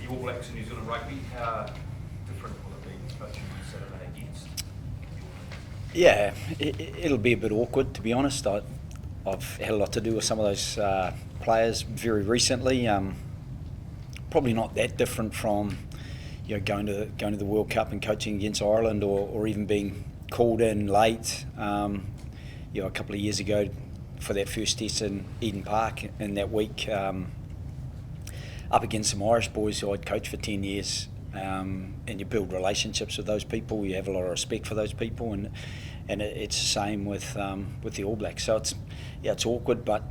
the All Blacks in New Zealand rugby, how different will it be coaching on Saturday against? Yeah, it'll be a bit awkward, to be honest. I've had a lot to do with some of those players very recently. Probably not that different from going to the World Cup and coaching against Ireland, or even being called in late. A couple of years ago for that first test in Eden Park in that week, up against some Irish boys who I'd coached for 10 years. And you build relationships with those people. You have a lot of respect for those people, and it's the same with the All Blacks. So it's awkward, but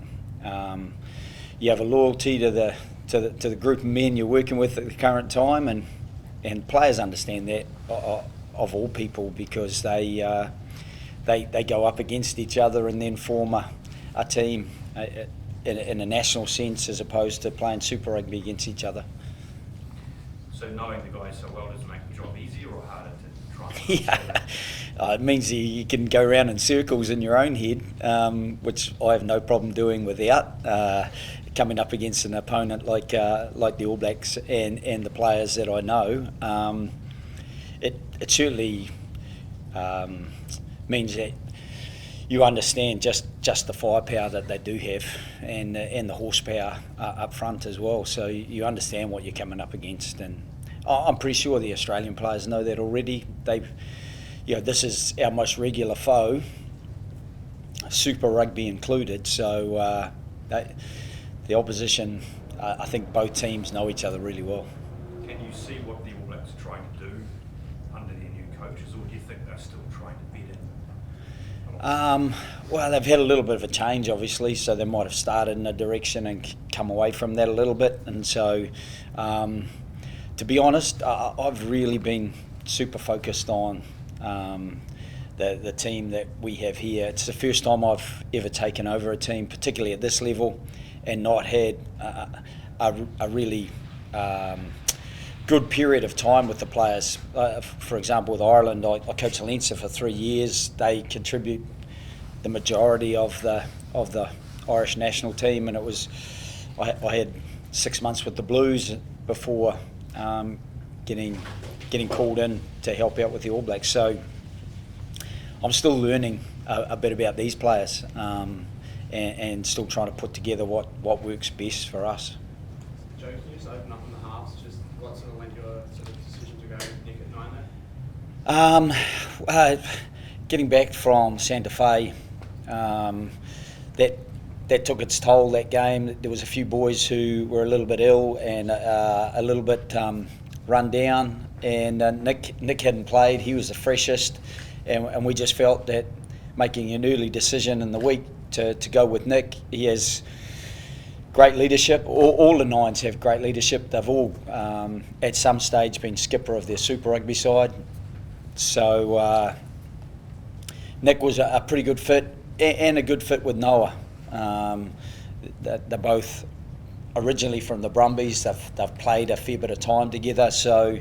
you have a loyalty to the group of men you're working with at the current time, and players understand that of all people, because they go up against each other and then form a team in a national sense, as opposed to playing Super Rugby against each other. So knowing the guys so well, does it make the job easier or harder to try and yeah, it means you can go around in circles in your own head, which I have no problem doing without coming up against an opponent like the All Blacks and the players that I know. It certainly means that you understand just the firepower that they do have, and the horsepower up front as well. So you understand what you're coming up against, and I'm pretty sure the Australian players know that already. This is our most regular foe, Super Rugby included. So the opposition, I think both teams know each other really well. Can you see what the All Blacks are trying to do under their new coaches, or do you think they're still trying to beat it? Well, they've had a little bit of a change, obviously, so they might have started in a direction and come away from that a little bit. And so, to be honest, I've really been super focused on the team that we have here. It's the first time I've ever taken over a team, particularly at this level, and not had a really good period of time with the players. For example, with Ireland, I coached Leinster for 3 years. They contribute the majority of the Irish national team, and I had 6 months with the Blues before getting called in to help out with the All Blacks. So I'm still learning a bit about these players, and still trying to put together what works best for us. Joe, can you just open up in the halves? Just what sort of led your sort of decision to go Nick at 9 there? Getting back from Santa Fe, that took its toll, that game. There was a few boys who were a little bit ill and a little bit run down, and Nick hadn't played. He was the freshest, and we just felt that making an early decision in the week to go with Nick. He has great leadership. All the Nines have great leadership. They've all at some stage been skipper of their Super Rugby side. So Nick was a pretty good fit, and a good fit with Noah. They're both originally from the Brumbies. They've played a fair bit of time together, so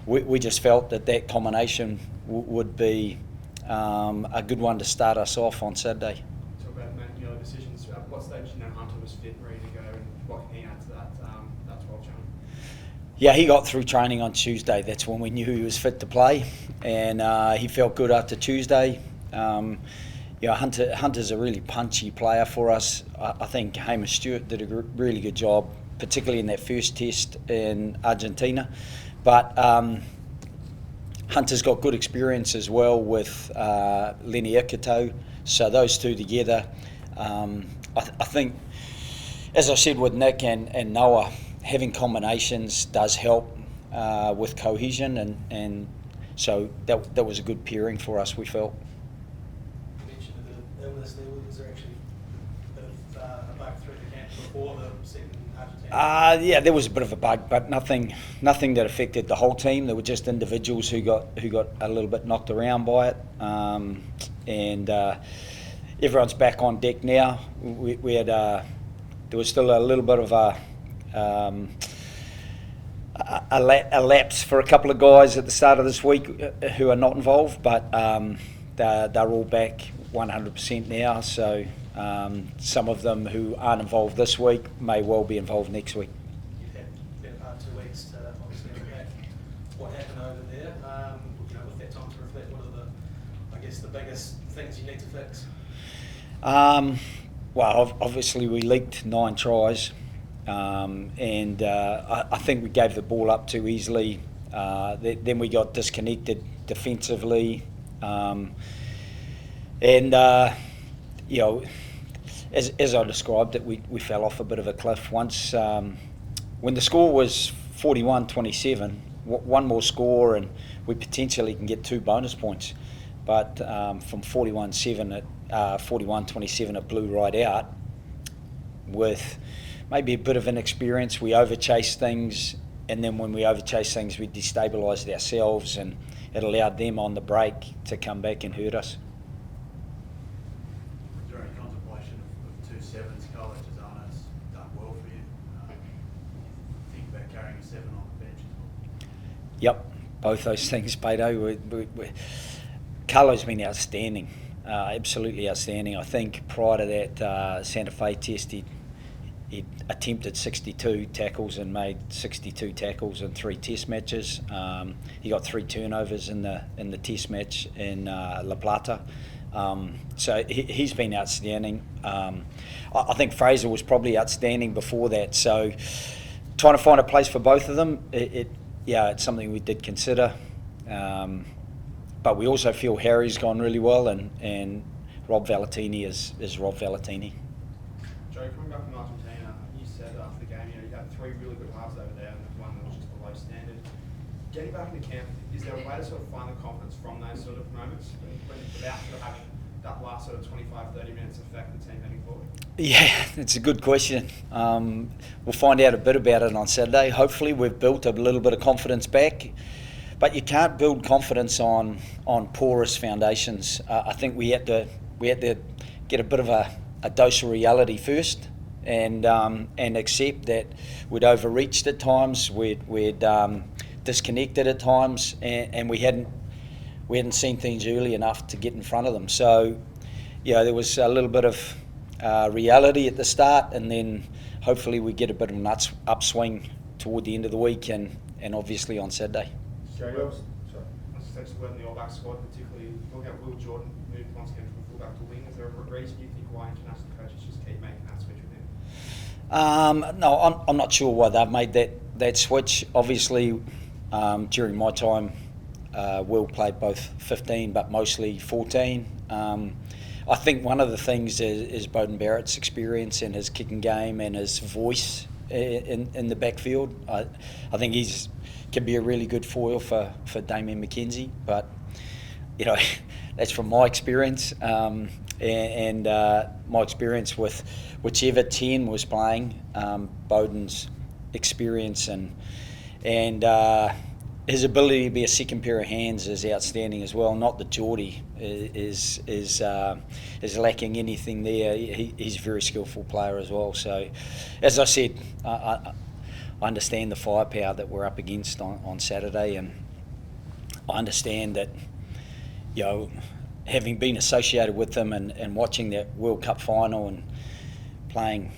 we just felt that combination would be a good one to start us off on Saturday. Talk about making your decisions. At what stage did you know Hunter was fit, ready to go, and what can he add to that 12 challenge? Yeah, he got through training on Tuesday. That's when we knew he was fit to play, and he felt good after Tuesday. Hunter's a really punchy player for us. I think Hamish Stewart did a really good job, particularly in that first test in Argentina. But Hunter's got good experience as well with Lenny Ikato. So those two together, I think, as I said with Nick and Noah, having combinations does help with cohesion, and so that was a good pairing for us, we felt. You mentioned a bit of illness there. Was there actually a bit of a bug through the camp before the second Argentina? Yeah, there was a bit of a bug, but nothing that affected the whole team. There were just individuals who got a little bit knocked around by it, and everyone's back on deck now. We had there was still a little bit of a lapse for a couple of guys at the start of this week who are not involved, but they're all back 100% now. So some of them who aren't involved this week may well be involved next week. You've had better part of 2 weeks. chance to obviously unpack what happened over there. With that time to reflect, what are the biggest things you need to fix? Well, obviously we leaked 9 tries, and I think we gave the ball up too easily. Then we got disconnected defensively, and as I described it, we fell off a bit of a cliff once. When the score was 41-27, one more score and we potentially can get 2 bonus points. But from 41-27, it blew right out. With maybe a bit of inexperience, we overchased things, and then when we overchased things, we destabilised ourselves, and it allowed them on the break to come back and hurt us. Is there any contemplation of 2 sevens? College has done well for you. Think about carrying a 7 on the bench as well. Yep, both those things, Beto. Carlo's been outstanding, absolutely outstanding. I think prior to that Santa Fe test, he attempted 62 tackles and made 62 tackles in 3 test matches. He got 3 turnovers in the test match in La Plata. So he's been outstanding. I think Fraser was probably outstanding before that. So trying to find a place for both of them, it's something we did consider. But we also feel Harry's gone really well, and Rob Valentini is Rob Valentini. Joe, coming back from Argentina, you said after the game, you had 3 really good halves over there, and one that was just below standard. Getting back into camp, is there a way to sort of find the confidence from those sort of moments, without sort of having that last sort of 25-30 minutes affect the team heading forward? Yeah, it's a good question. We'll find out a bit about it on Saturday. Hopefully we've built a little bit of confidence back. But you can't build confidence on porous foundations. I think we had to get a bit of a dose of reality first, and accept that we'd overreached at times, we'd disconnected at times, and we hadn't seen things early enough to get in front of them. So, there was a little bit of reality at the start, and then hopefully we get a bit of an upswing toward the end of the week, and obviously on Saturday. Sorry. I suspect when the All Black squad, particularly looking at Will Jordan moved once again from fullback to wing, is there a reason you think why international coaches just keep making that switch with him? No, I'm not sure why they've made that switch. Obviously, during my time, Will played both 15, but mostly 14. I think one of the things is Beauden Barrett's experience and his kicking game and his voice in the backfield. I think can be a really good foil for Damien McKenzie, but that's from my experience, and my experience with whichever 10 was playing. Beauden's experience and his ability to be a second pair of hands is outstanding as well. Not that Geordie is lacking anything there. He's a very skillful player as well. So, as I said, I understand the firepower that we're up against on Saturday, and I understand that, having been associated with them and watching that World Cup final and playing,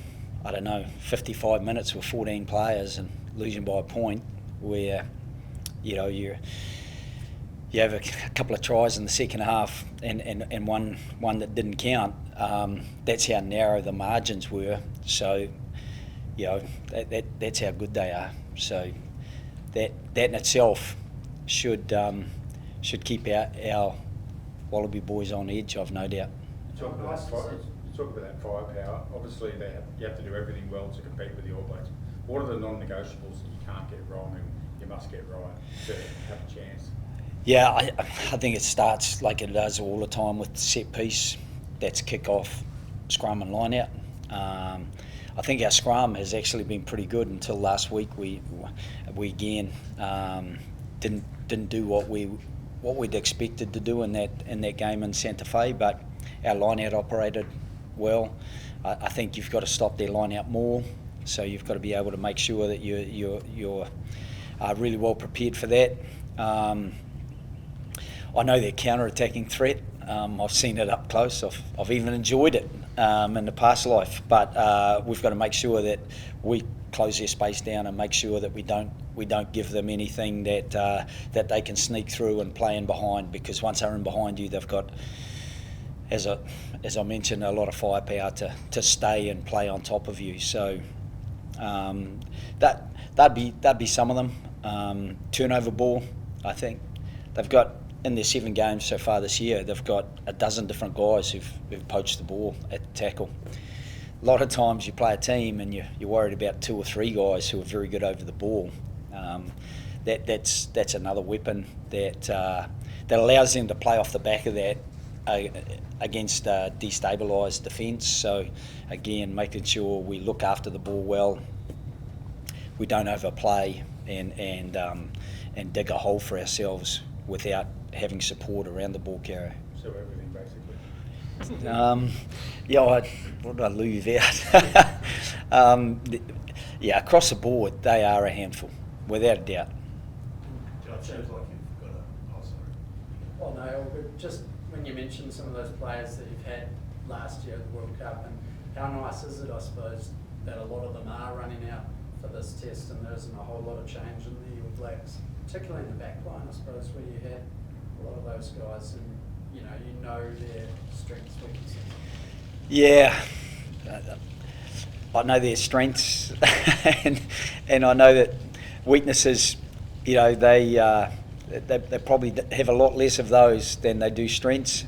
55 minutes with 14 players and losing by a point, where you have a couple of tries in the second half and one that didn't count. That's how narrow the margins were. So, that's how good they are. So that in itself should keep our Wallaby boys on edge, I've no doubt. You talk about that firepower. Obviously, you have to do everything well to compete with the All Blacks. What are the non-negotiables that you can't get wrong and you must get right to have a chance? Yeah, I think it starts like it does all the time with set piece. That's kick-off, scrum and line-out. I think our scrum has actually been pretty good until last week. We again didn't do what we'd expected to do in that game in Santa Fe, but our line-out operated well. I think you've got to stop their line-out more, so you've got to be able to make sure that you're really well prepared for that. I know their counter-attacking threat. I've seen it up close. I've even enjoyed it in the past life. But we've got to make sure that we close their space down and make sure that we don't give them anything that they can sneak through and play in behind, because once they're in behind you, they've got, as I mentioned, a lot of firepower to stay and play on top of you. So that'd be some of them. Turnover ball, I think they've got, in their 7 games so far this year, they've got a dozen different guys who've poached the ball at tackle. A lot of times you play a team and you're worried about 2 or 3 guys who are very good over the ball. That's another weapon that allows them to play off the back of that against destabilised defence. So again, making sure we look after the ball well, we don't overplay and dig a hole for ourselves without having support around the ball carrier. So everything basically. What did I leave out? Yeah, across the board, they are a handful, without a doubt. It seems like you've got a... Oh, sorry. Well, no, but just when you mentioned some of those players that you've had last year at the World Cup, and how nice is it, I suppose, that a lot of them are running out for this test and there isn't a whole lot of change in the All Blacks, particularly in the back line, I suppose, where you had a lot of those guys and you know their strengths, weaknesses. Yeah, I know their strengths and I know that weaknesses, they probably have a lot less of those than they do strengths.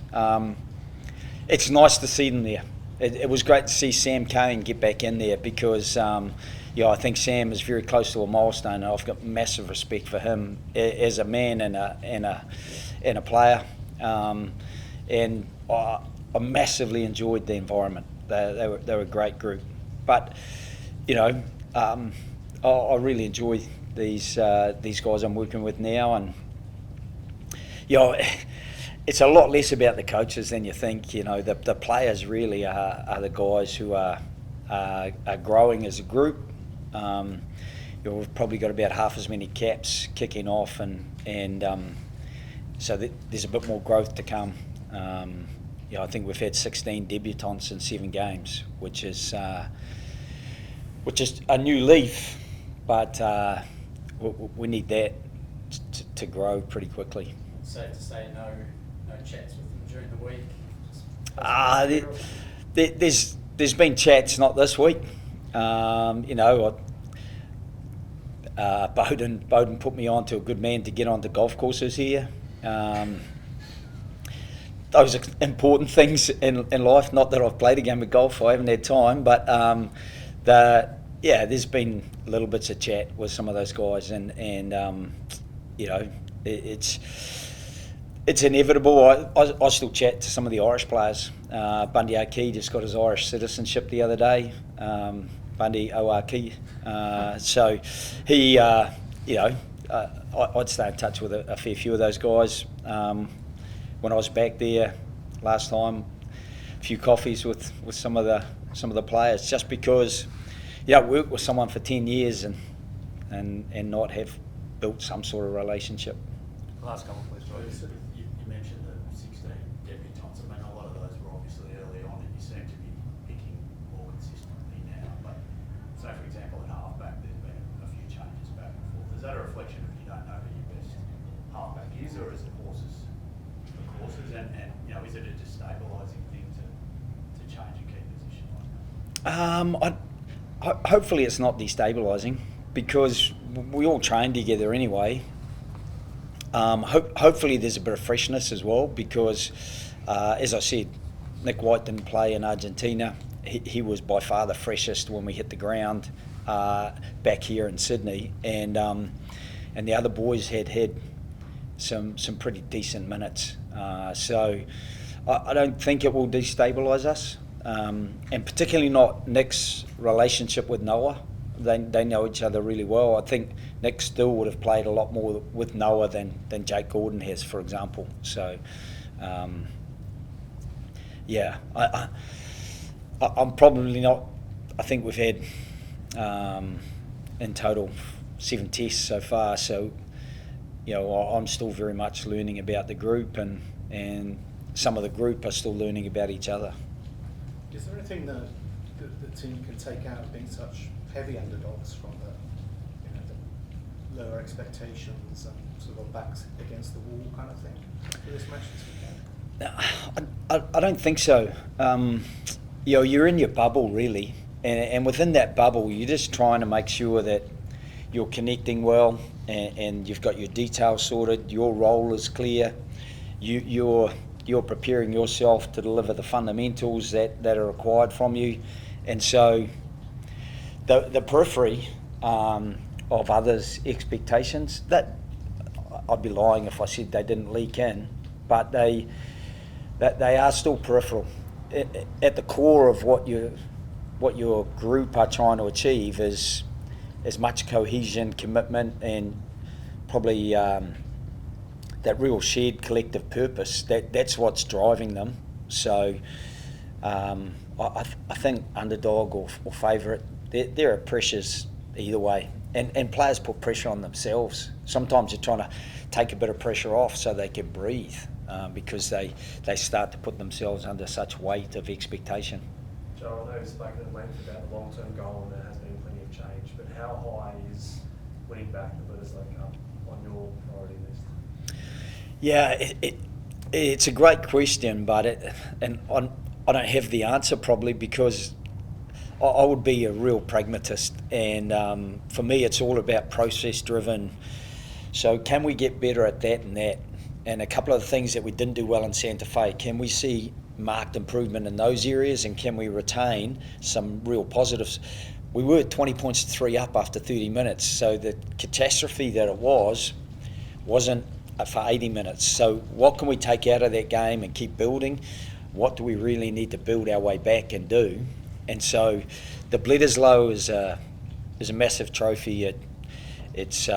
It's nice to see them there. It was great to see Sam Cane get back in there because I think Sam is very close to a milestone, and I've got massive respect for him as a man and a player. And I massively enjoyed the environment. They were a great group. But I really enjoy these guys I'm working with now, and it's a lot less about the coaches than you think. The players really are the guys who are growing as a group. We've probably got about half as many caps kicking off, and so there's a bit more growth to come. I think we've had 16 debutants in 7 games, which is a new leaf, but we need that to grow pretty quickly. It's safe to say no chats with them during the week. There's been chats, not this week. Bowden put me on to a good man to get onto golf courses here. Those are important things in life. Not that I've played a game of golf, I haven't had time, but there's been little bits of chat with some of those guys, and it's inevitable. I still chat to some of the Irish players. Bundy O'Key just got his Irish citizenship the other day. Bundy O'Key. So he, I'd stay in touch with a fair few of those guys. When I was back there last time, a few coffees with some of the players, just because work with someone for 10 years and not have built some sort of relationship. Last couple, please, Joe. You mentioned the 16 debutants. I mean, a lot of those were obviously early on, and you seem to be picking more consistently now. But say, for example, in halfback, there's been a few changes back and forth. Is that a reflection of you don't know who your best halfback is, or is it horses for courses? And is it a destabilising thing to change a key position like that? Hopefully it's not destabilising, because we all train together anyway. Hopefully there's a bit of freshness as well, because as I said, Nick White didn't play in Argentina. He was by far the freshest when we hit the ground back here in Sydney, and the other boys had some pretty decent minutes. So I don't think it will destabilise us, and particularly not Nick's relationship with Noah. They know each other really well. I think Nick still would have played a lot more with Noah than Jake Gordon has, for example. So, I'm probably not. I think we've had in total 7 tests so far. So, I'm still very much learning about the group, and some of the group are still learning about each other. Is there anything that the team can take out of being such heavy underdogs from the lower expectations and sort of backs against the wall kind of thing for this match this weekend? I don't think so. You're in your bubble really, and within that bubble, you're just trying to make sure that you're connecting well, and you've got your details sorted. Your role is clear. You're preparing yourself to deliver the fundamentals that are required from you, and so the periphery of others' expectations, that I'd be lying if I said they didn't leak in, but they are still peripheral. At the core of what your group are trying to achieve is as much cohesion, commitment, and probably that real shared collective purpose. That's what's driving them. So I think underdog or favourite, there are pressures either way, and players put pressure on themselves. Sometimes they're trying to take a bit of pressure off so they can breathe, because they start to put themselves under such weight of expectation. Joe, I know you've spoken at length about the long-term goal and there has been plenty of change, but how high is winning back the Bledisloe Cup on your priority list? Yeah, it's a great question, but I don't have the answer probably, because I would be a real pragmatist, and for me it's all about process driven. So can we get better at that and that? And a couple of the things that we didn't do well in Santa Fe, can we see marked improvement in those areas, and can we retain some real positives? We were 20 points to 3 up after 30 minutes, so the catastrophe that it wasn't for 80 minutes. So what can we take out of that game and keep building? What do we really need to build our way back and do? And so the Bledisloe is a massive trophy. It's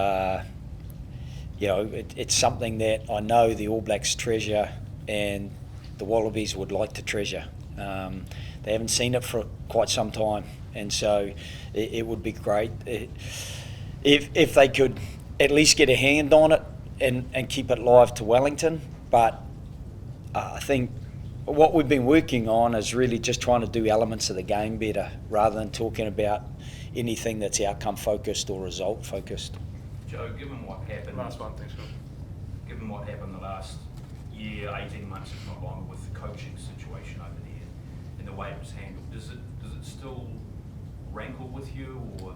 it's something that I know the All Blacks treasure and the Wallabies would like to treasure. They haven't seen it for quite some time, and so it would be great if they could at least get a hand on it and keep it live to Wellington. But I think what we've been working on is really just trying to do elements of the game better, rather than talking about anything that's outcome focused or result focused. Joe, given what happened, Last one, thanks, Phil. given what happened the last year, 18 months, if not longer, with the coaching situation over there and the way it was handled, does it still rankle with you or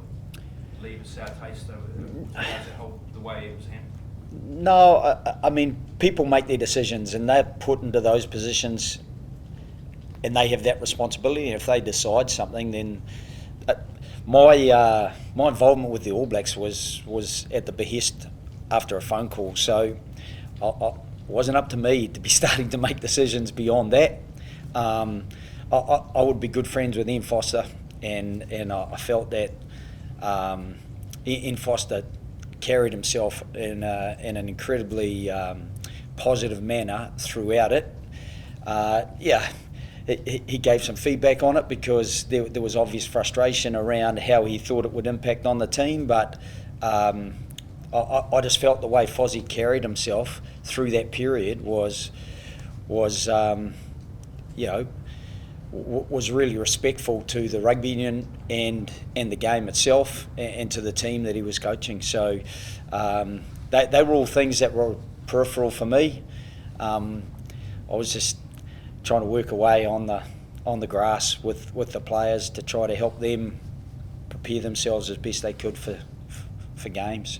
leave a sour taste over it? Does it help the way it was handled? No, I mean, people make their decisions and they're put into those positions and they have that responsibility. And if they decide something, then my involvement with the All Blacks was at the behest after a phone call. So it wasn't up to me to be starting to make decisions beyond that. I would be good friends with Ian Foster, and I felt that Ian Foster carried himself in an incredibly positive manner throughout it. He gave some feedback on it because there was obvious frustration around how he thought it would impact on the team, but I just felt the way Fozzie carried himself through that period was really respectful to the rugby union and the game itself and to the team that he was coaching. So they were all things that were peripheral for me. I was just trying to work away on the grass with the players to try to help them prepare themselves as best they could for games.